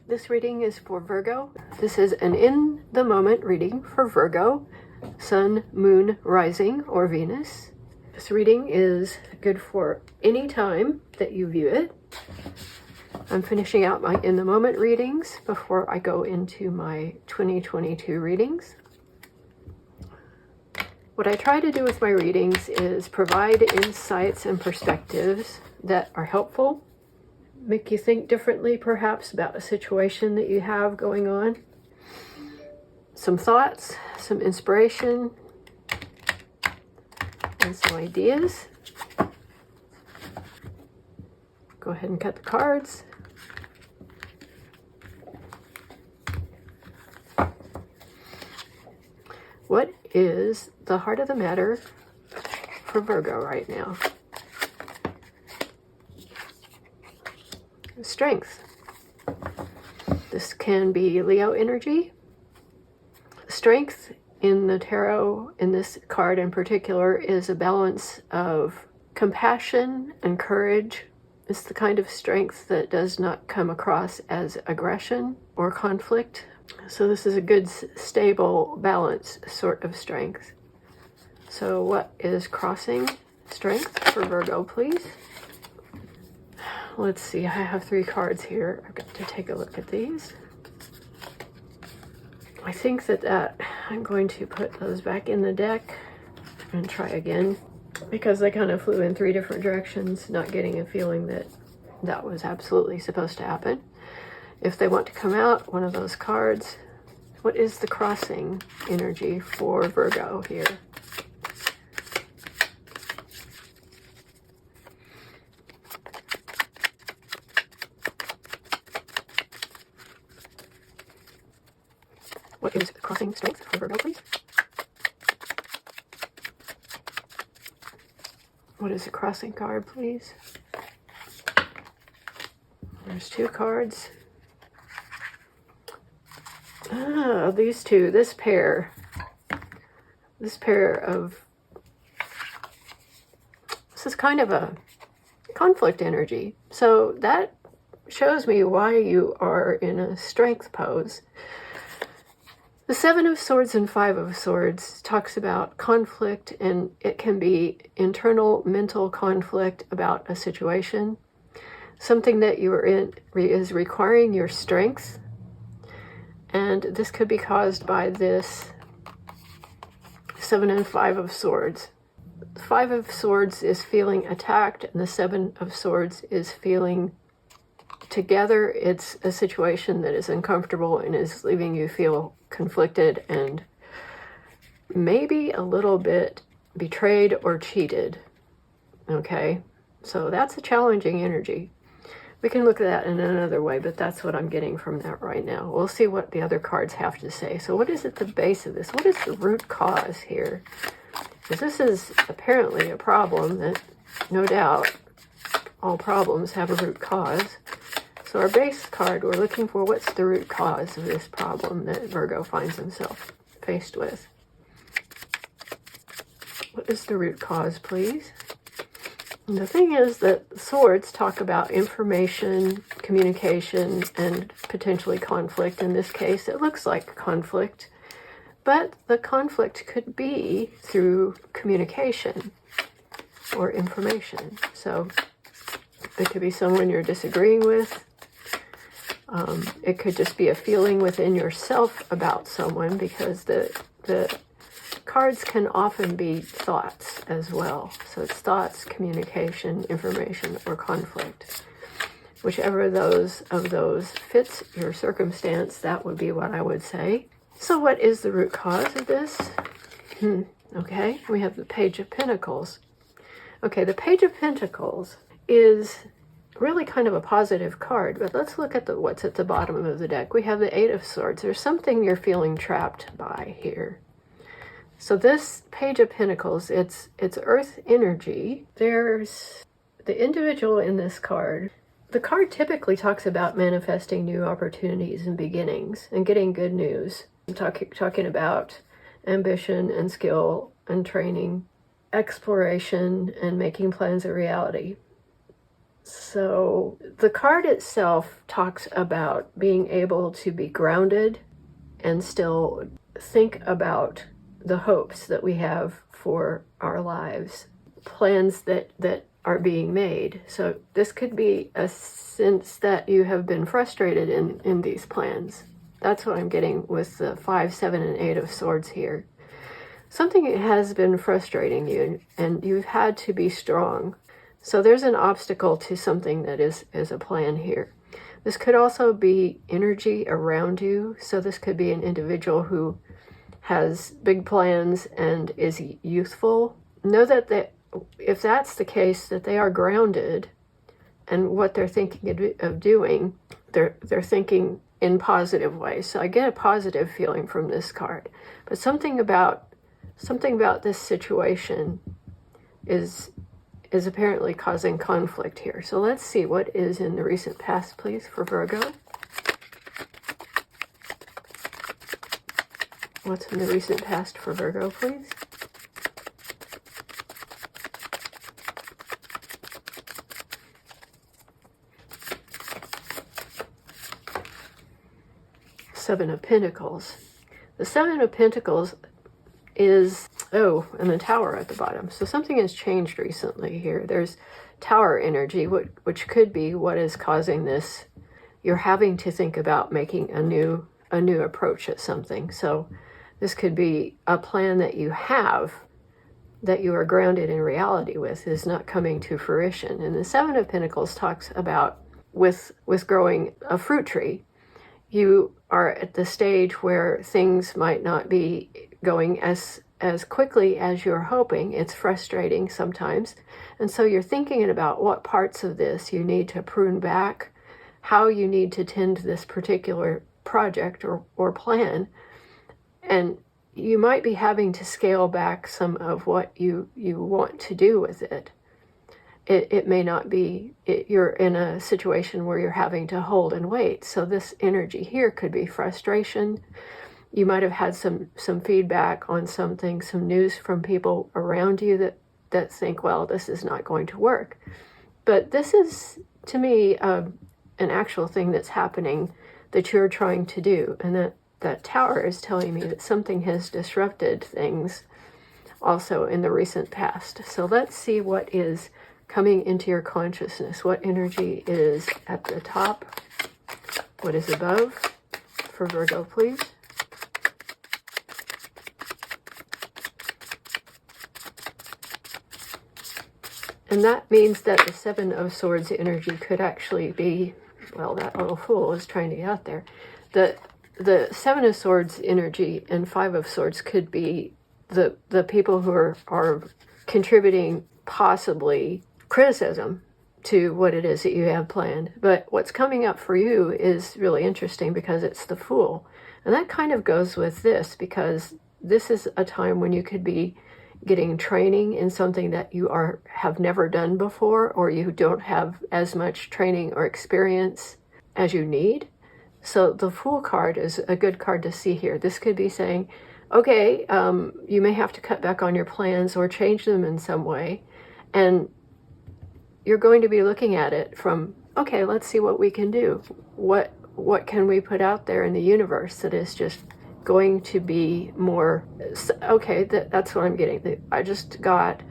This reading is for Virgo. This is an in the moment reading for Virgo, Sun, Moon, Rising, or Venus. This reading is good for any time that you view it. I'm finishing out my in the moment readings before I go into my 2022 readings. What I try to do with my readings is provide insights and perspectives that are helpful, make you think differently perhaps about a situation that you have going on. Some thoughts, some inspiration, and some ideas. Go ahead and cut the cards. What is the heart of the matter for Virgo right now? Strength. This can be Leo energy. Strength in the tarot, in this card in particular, is a balance of compassion and courage. It's the kind of strength that does not come across as aggression or conflict. So this is a good, stable, balanced sort of strength. So what is crossing strength for Virgo, please? Let's see, I have 3 cards here. I've got to take a look at these. I think that I'm going to put those back in the deck and try again, because they kind of flew in 3 different directions, not getting a feeling that that was absolutely supposed to happen. If they want to come out, one of those cards. What is the crossing energy for Virgo here? What is the crossing strength for Virgo, please? What is the crossing card, please? There's 2 cards. Ah, these 2, this pair of, this is kind of a conflict energy. So that shows me why you are in a strength pose. The 7 of Swords and 5 of Swords talks about conflict, and it can be internal mental conflict about a situation. Something that you are in is requiring your strength. And this could be caused by this 7 and 5 of Swords. The 5 of Swords is feeling attacked, and the 7 of Swords is feeling together. It's a situation that is uncomfortable and is leaving you feel conflicted and maybe a little bit betrayed or cheated. Okay, so that's a challenging energy. We can look at that in another way, but that's what I'm getting from that right now. We'll see what the other cards have to say. So what is at the base of this? What is the root cause here? Because this is apparently a problem that, no doubt, all problems have a root cause. So our base card, we're looking for what's the root cause of this problem that Virgo finds himself faced with. What is the root cause, please? And the thing is that swords talk about information, communication, and potentially conflict. In this case, it looks like conflict, but the conflict could be through communication or information. So it could be someone you're disagreeing with. It could just be a feeling within yourself about someone, because the cards can often be thoughts as well. So it's thoughts, communication, information, or conflict. Whichever of those fits your circumstance, that would be what I would say. So what is the root cause of this? Okay, we have the Page of Pentacles. Okay, the Page of Pentacles is really kind of a positive card, but let's look at what's at the bottom of the deck. We have the 8 of Swords. There's something you're feeling trapped by here. So this Page of Pentacles, it's earth energy. There's the individual in this card. The card typically talks about manifesting new opportunities and beginnings and getting good news. I'm talking about ambition and skill and training, exploration and making plans a reality. So the card itself talks about being able to be grounded and still think about the hopes that we have for our lives, plans that are being made. So this could be a sense that you have been frustrated in these plans. That's what I'm getting with the 5, 7, and 8 of Swords here. Something has been frustrating you, and you've had to be strong. So there's an obstacle to something that is a plan here. This could also be energy around you. So this could be an individual who has big plans and is youthful. Know that if that's the case, that they are grounded, and what they're thinking of doing, they're thinking in positive ways. So I get a positive feeling from this card. But something about this situation is apparently causing conflict here. So let's see what is in the recent past, please, for Virgo. What's in the recent past for Virgo, please? Seven of Pentacles. The Seven of Pentacles is, and the Tower at the bottom. So something has changed recently here. There's Tower energy, which could be what is causing this. You're having to think about making a new approach at something. So this could be a plan that you have, that you are grounded in reality with, is not coming to fruition. And the Seven of Pentacles talks about with growing a fruit tree. You are at the stage where things might not be going as quickly as you're hoping. It's frustrating sometimes. And so you're thinking about what parts of this you need to prune back, how you need to tend to this particular project or plan. And you might be having to scale back some of what you want to do with it. It may not be, you're in a situation where you're having to hold and wait. So this energy here could be frustration. You might have had some feedback on something, some news from people around you that think, well, this is not going to work. But this is, to me, an actual thing that's happening that you're trying to do. And that Tower is telling me that something has disrupted things also in the recent past. So let's see what is coming into your consciousness. What energy is at the top? What is above for Virgo, please? And that means that the Seven of Swords energy could actually be, well, that little fool is trying to get out there. The Seven of Swords energy and Five of Swords could be the people who are contributing possibly criticism to what it is that you have planned. But what's coming up for you is really interesting because it's the Fool. And that kind of goes with this, because this is a time when you could be getting training in something that you have never done before, or you don't have as much training or experience as you need. So the Fool card is a good card to see here. This could be saying, okay, you may have to cut back on your plans or change them in some way. And you're going to be looking at it from, okay, let's see what we can do. What can we put out there in the universe that is just going to be more, okay, that's what I'm getting. I just got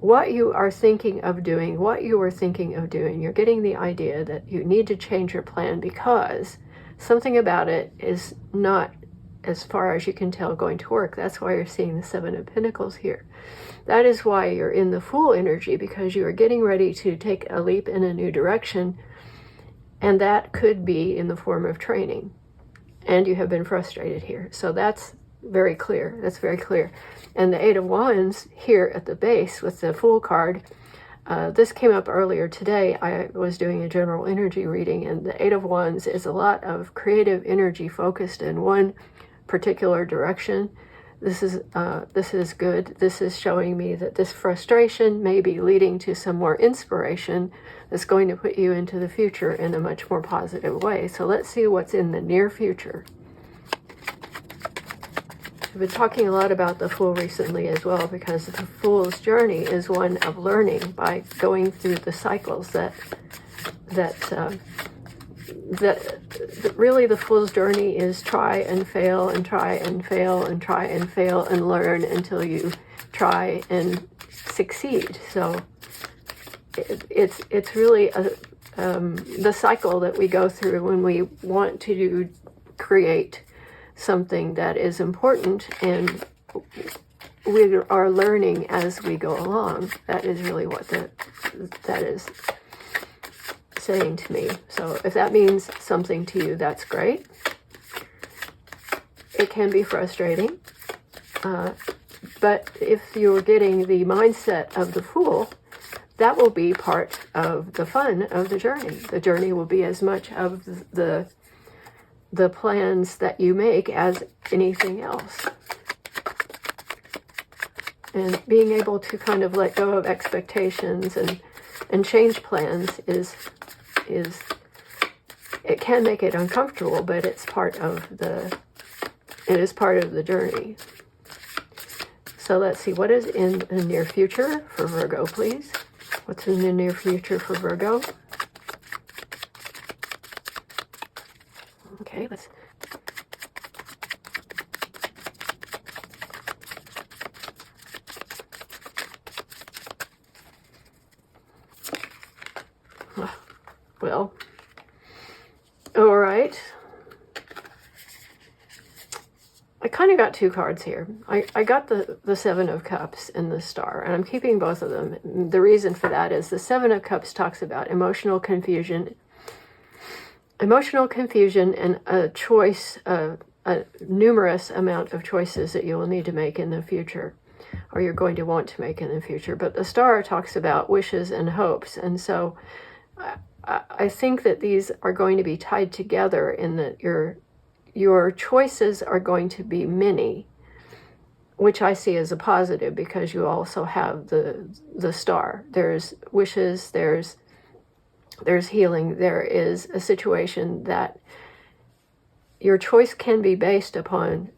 what you are thinking of doing, what you were thinking of doing. You're getting the idea that you need to change your plan because something about it is not, as far as you can tell, going to work. That's why you're seeing the Seven of Pentacles here. That is why you're in the Fool energy, because you are getting ready to take a leap in a new direction, and that could be in the form of training. And you have been frustrated here. So that's very clear. That's very clear. And the Eight of Wands here at the base with the Fool card, this came up earlier today. I was doing a general energy reading, and the Eight of Wands is a lot of creative energy focused in one particular direction. This is good. This is showing me that this frustration may be leading to some more inspiration that's going to put you into the future in a much more positive way. So let's see what's in the near future. I've been talking a lot about the Fool recently as well, because the Fool's journey is one of learning by going through the cycles that really the Fool's journey is try and fail and try and fail and try and fail and learn until you try and succeed. So it's really the cycle that we go through when we want to create something that is important, and we are learning as we go along. That is really what that is saying to me. So if that means something to you, that's great. It can be frustrating, but if you're getting the mindset of the Fool, that will be part of the fun of the journey. The journey will be as much of the plans that you make as anything else. And being able to kind of let go of expectations and change plans is it can make it uncomfortable, but it's part of the journey. So let's see, what is in the near future for Virgo, please? What's in the near future for Virgo? Okay, let's... Well, all right. I kind of got two cards here. I got the Seven of Cups and the Star, and I'm keeping both of them. The reason for that is the Seven of Cups talks about emotional confusion and a choice, a numerous amount of choices that you will need to make in the future, or you're going to want to make in the future. But the Star talks about wishes and hopes, and so I think that these are going to be tied together in that your choices are going to be many, which I see as a positive, because you also have the Star. There's wishes, there's healing, there is a situation that your choice can be based upon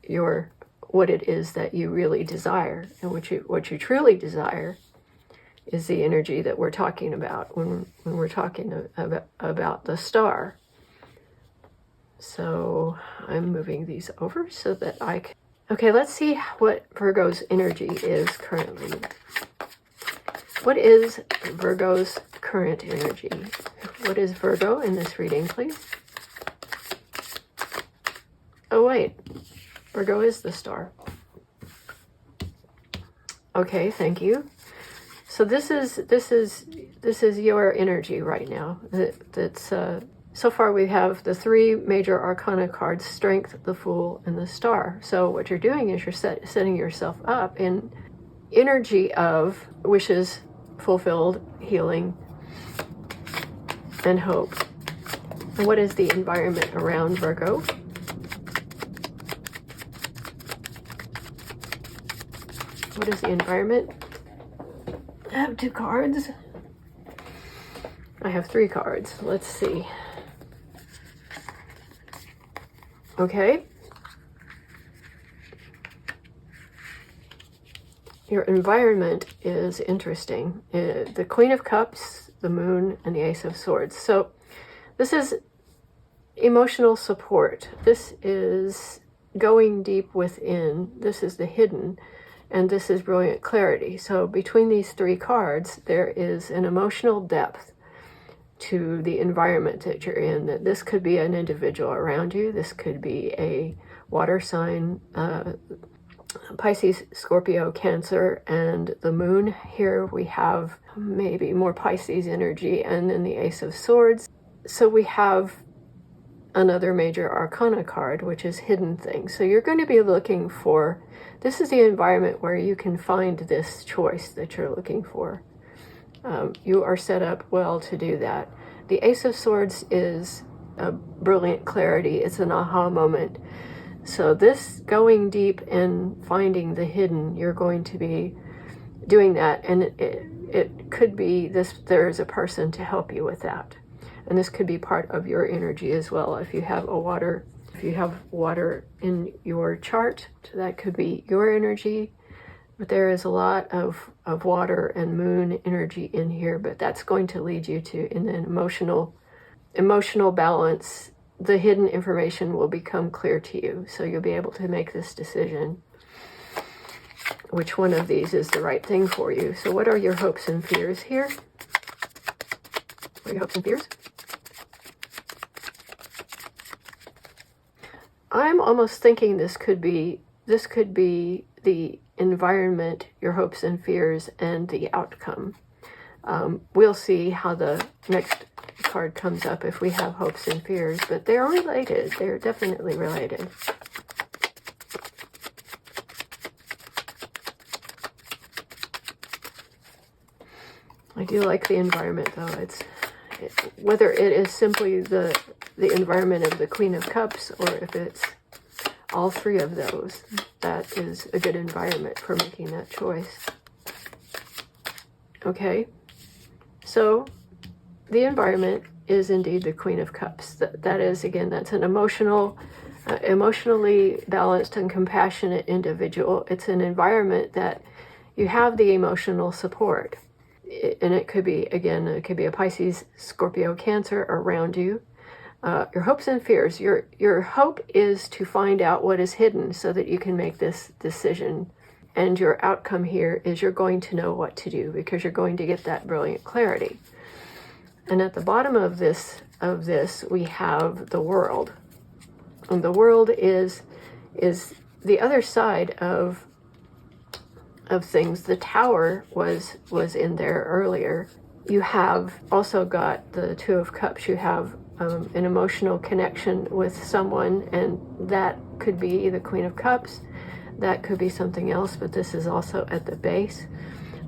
what it is that you really desire. And what you truly desire is the energy that we're talking about when we're talking about the Star. So I'm moving these over so that I can... Okay, let's see what Virgo's energy is currently. What is Virgo's current energy? What is Virgo in this reading, please? Oh, wait. Virgo is the Star. Okay, thank you. So this is your energy right now. That's so far we have the three major arcana cards: Strength, the Fool, and the Star. So what you're doing is you're setting yourself up in energy of wishes fulfilled, healing, and hope. And what is the environment around Virgo? What is the environment? I have two cards. I have three cards. Let's see. Okay. Your environment is interesting. The Queen of Cups, the Moon, and the Ace of Swords. So this is emotional support. This is going deep within. This is the hidden. And this is brilliant clarity. So between these three cards, there is an emotional depth to the environment that you're in. That this could be an individual around you. This could be a water sign, Pisces, Scorpio, Cancer, and the Moon. Here we have maybe more Pisces energy, and then the Ace of Swords. So we have another major arcana card, which is hidden things. So you're going to be looking for... This is the environment where you can find this choice that you're looking for. You are set up well to do that. The Ace of Swords is a brilliant clarity. It's an aha moment. So this going deep and finding the hidden, you're going to be doing that. And it could be this. There's a person to help you with that. And this could be part of your energy as well. If you have a water if you have water in your chart, that could be your energy. But there is a lot of water and moon energy in here, but that's going to lead you to, in an emotional balance, the hidden information will become clear to you. So you'll be able to make this decision, which one of these is the right thing for you. So what are your hopes and fears here? What are your hopes and fears? I'm almost thinking this could be the environment, your hopes and fears, and the outcome. We'll see how the next card comes up if we have hopes and fears, but they're related. They're definitely related. I do like the environment, though. Whether it is simply the environment of the Queen of Cups, or if it's all three of those, that is a good environment for making that choice. Okay, so the environment is indeed the Queen of Cups. That is, again, that's an emotionally balanced and compassionate individual. It's an environment that you have the emotional support. And it could be, again, it could be a Pisces, Scorpio, Cancer around you. Your hopes and fears. Your hope is to find out what is hidden so that you can make this decision. And your outcome here is you're going to know what to do, because you're going to get that brilliant clarity. And at the bottom of this we have the world. And the world is the other side of things. The Tower was in there earlier. You have also got the Two of Cups. You have an emotional connection with someone, and that could be the Queen of Cups. That could be something else, but this is also at the base.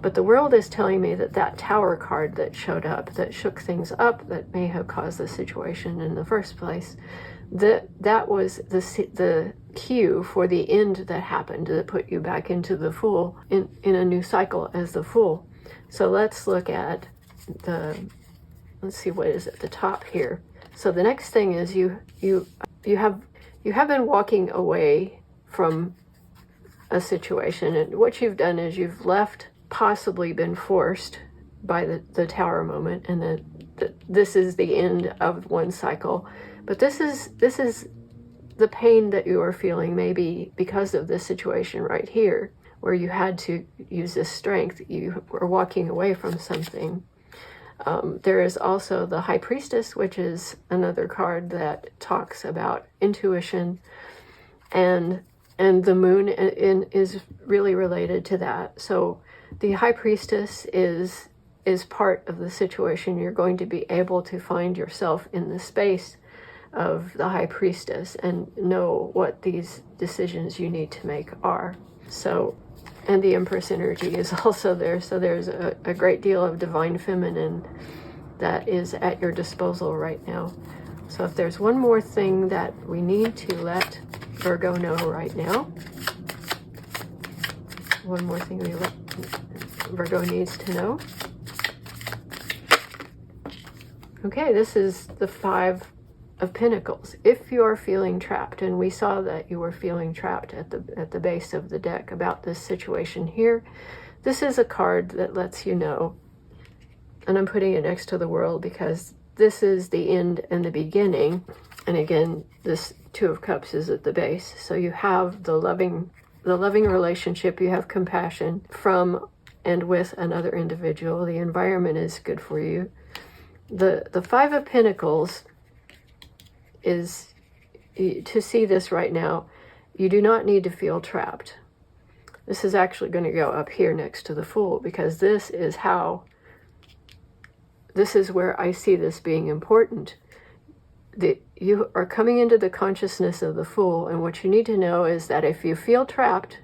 But the world is telling me that Tower card that showed up, that shook things up, that may have caused the situation in the first place, that was the cue for the end that happened, that put you back into the Fool, in a new cycle as the Fool. So let's look at let's see what is at the top here. So the next thing is you have been walking away from a situation, and what you've done is you've left, possibly been forced by the Tower moment, and this is the end of one cycle. But this is the pain that you are feeling, maybe because of this situation right here, where you had to use this strength. You were walking away from something. There is also the High Priestess, which is another card that talks about intuition, and the moon is really related to that. So the High Priestess is part of the situation. You're going to be able to find yourself in the space of the High Priestess and know what these decisions you need to make are. So, and the Empress energy is also there. So there's a great deal of divine feminine that is at your disposal right now. So if there's one more thing that we need to let Virgo know right now, one more thing Virgo needs to know. Okay, this is the Five of Pentacles. If you are feeling trapped, and we saw that you were feeling trapped at the base of the deck about this situation here, this is a card that lets you know, and I'm putting it next to the world because this is the end and the beginning. And again, this Two of Cups is at the base. So you have the loving relationship, you have compassion from and with another individual. The environment is good for you. The Five of Pentacles is, to see this right now, you do not need to feel trapped. This is actually going to go up here next to the Fool, because this is where I see this being important. You are coming into the consciousness of the Fool, and what you need to know is that if you feel trapped,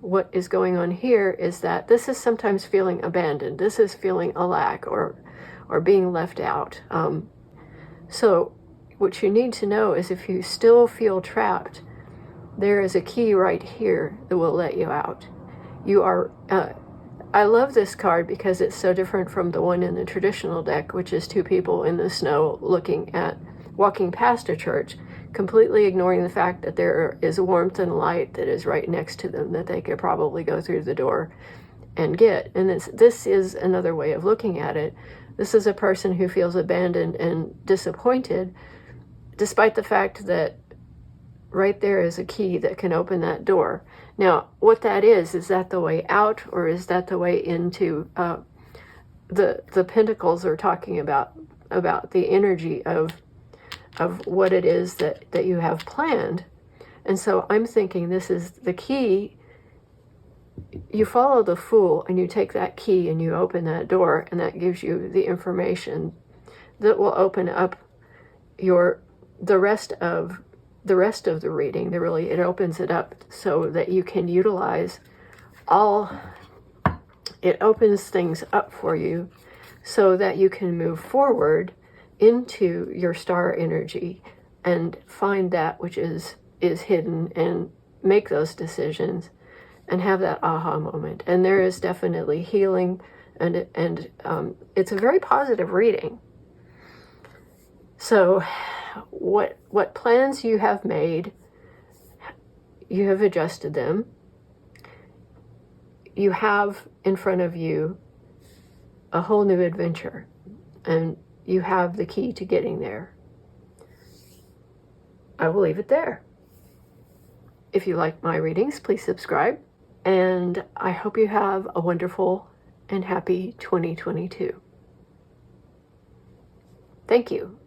what is going on here is that this is sometimes feeling abandoned. This is feeling a lack or being left out. So what you need to know is if you still feel trapped, there is a key right here that will let you out. You are, I love this card because it's so different from the one in the traditional deck, which is two people in the snow walking past a church, completely ignoring the fact that there is warmth and light that is right next to them that they could probably go through the door and get. And this is another way of looking at it. This is a person who feels abandoned and disappointed, despite the fact that right there is a key that can open that door. Now, what that is that the way out, or is that the way into the Pentacles are talking about the energy of what it is that you have planned. And so I'm thinking this is the key. You follow the Fool and you take that key and you open that door, and that gives you the information that will open up the rest of the reading. It opens it up so that you can utilize it opens things up for you so that you can move forward into your star energy and find that which is hidden and make those decisions and have that aha moment. And there is definitely healing, and it's a very positive reading. So what plans you have made, you have adjusted them. You have in front of you a whole new adventure, and you have the key to getting there. I will leave it there. If you like my readings, please subscribe, and I hope you have a wonderful and happy 2022. Thank you.